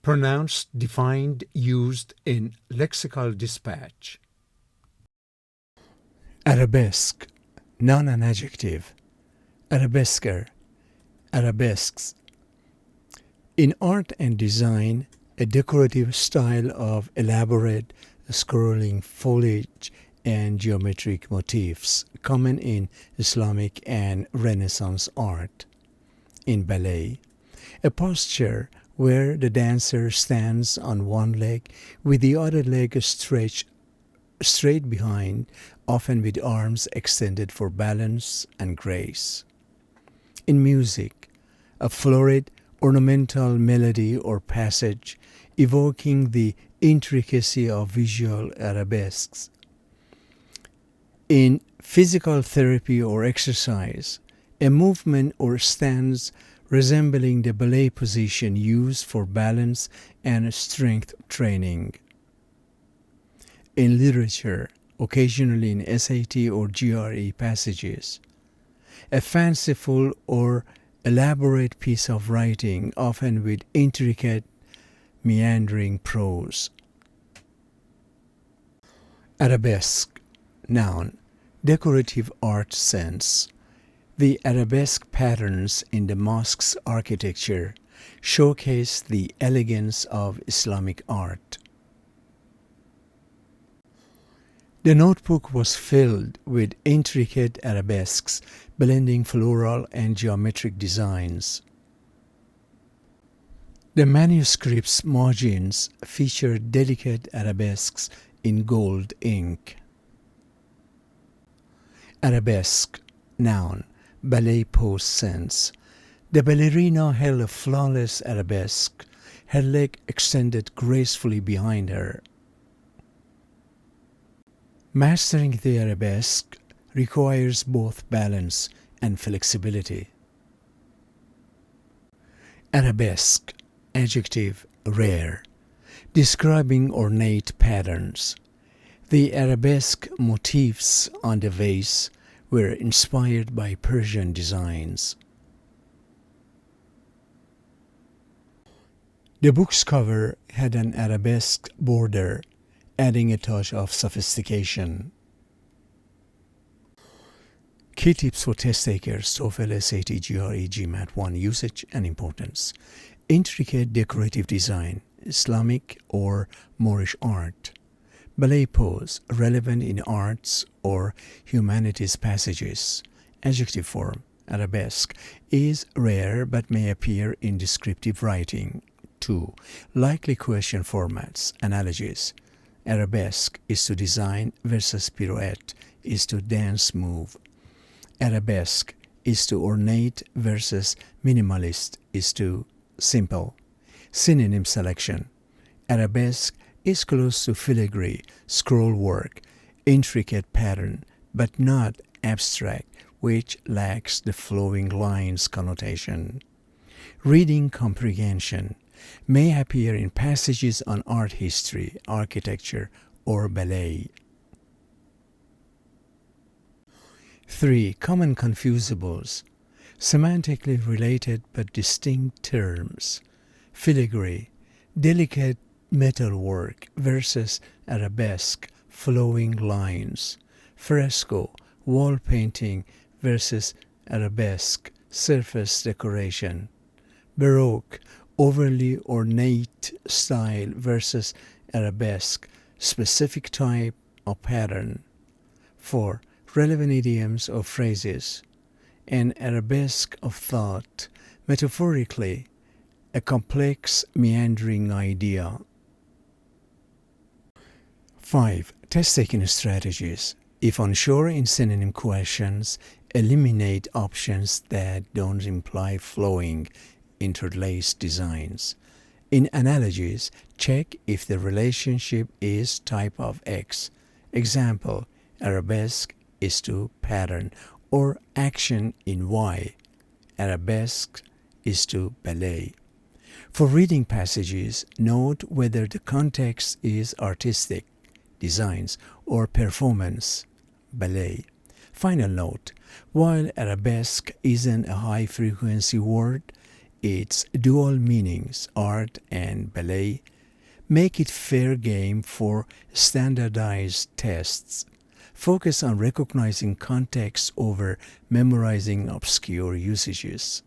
Pronounced, defined, used in lexical dispatch. Arabesque, noun and adjective. Arabesquer, arabesques. In art and design, a decorative style of elaborate scrolling foliage and geometric motifs common in Islamic and Renaissance art. In ballet, a posture where the dancer stands on one leg with the other leg stretched straight behind, often with arms extended for balance and grace. In music, a florid ornamental melody or passage evoking the intricacy of visual arabesques. In physical therapy or exercise, a movement or stance resembling the ballet position used for balance and strength training. In literature, occasionally in SAT or GRE passages, a fanciful or elaborate piece of writing, often with intricate, meandering prose. Arabesque, noun, decorative art sense. The arabesque patterns in the mosque's architecture showcase the elegance of Islamic art. The notebook was filled with intricate arabesques blending floral and geometric designs. The manuscript's margins featured delicate arabesques in gold ink. Arabesque, noun, ballet pose sense. The ballerina held a flawless arabesque, her leg extended gracefully behind her. Mastering the arabesque requires both balance and flexibility. Arabesque, adjective, rare, describing ornate patterns. The arabesque motifs on the vase were inspired by Persian designs. The book's cover had an arabesque border, adding a touch of sophistication. Key tips for test takers, TOEFL, SAT, GRE, GMAT 1 usage and importance. Intricate decorative design, Islamic or Moorish art. Ballet pose, relevant in arts or humanities passages. Adjective form, arabesque, is rare but may appear in descriptive writing. 2. Likely question formats, analogies. Arabesque is to design versus pirouette is to dance move. Arabesque is to ornate versus minimalist is to simple. Synonym selection. Arabesque is close to filigree, scroll work, intricate pattern, but not abstract, which lacks the flowing lines connotation. Reading comprehension may appear in passages on art history, architecture, or ballet. 3. Common confusables. Semantically related but distinct terms. Filigree, delicate metalwork versus arabesque, flowing lines. Fresco, wall painting versus arabesque, surface decoration. Baroque, overly ornate style versus arabesque, specific type of pattern. 4. Relevant idioms or phrases. An arabesque of thought, metaphorically, a complex, meandering idea. 5. Test-taking strategies. If unsure in synonym questions, eliminate options that don't imply flowing, interlaced designs. In analogies, check if the relationship is type of X. Example, arabesque is to pattern, or action in Y. Arabesque is to ballet. For reading passages, note whether the context is artistic, designs, or performance, ballet. Final note, while arabesque isn't a high-frequency word, its dual meanings, art and ballet, make it fair game for standardized tests. Focus on recognizing context over memorizing obscure usages.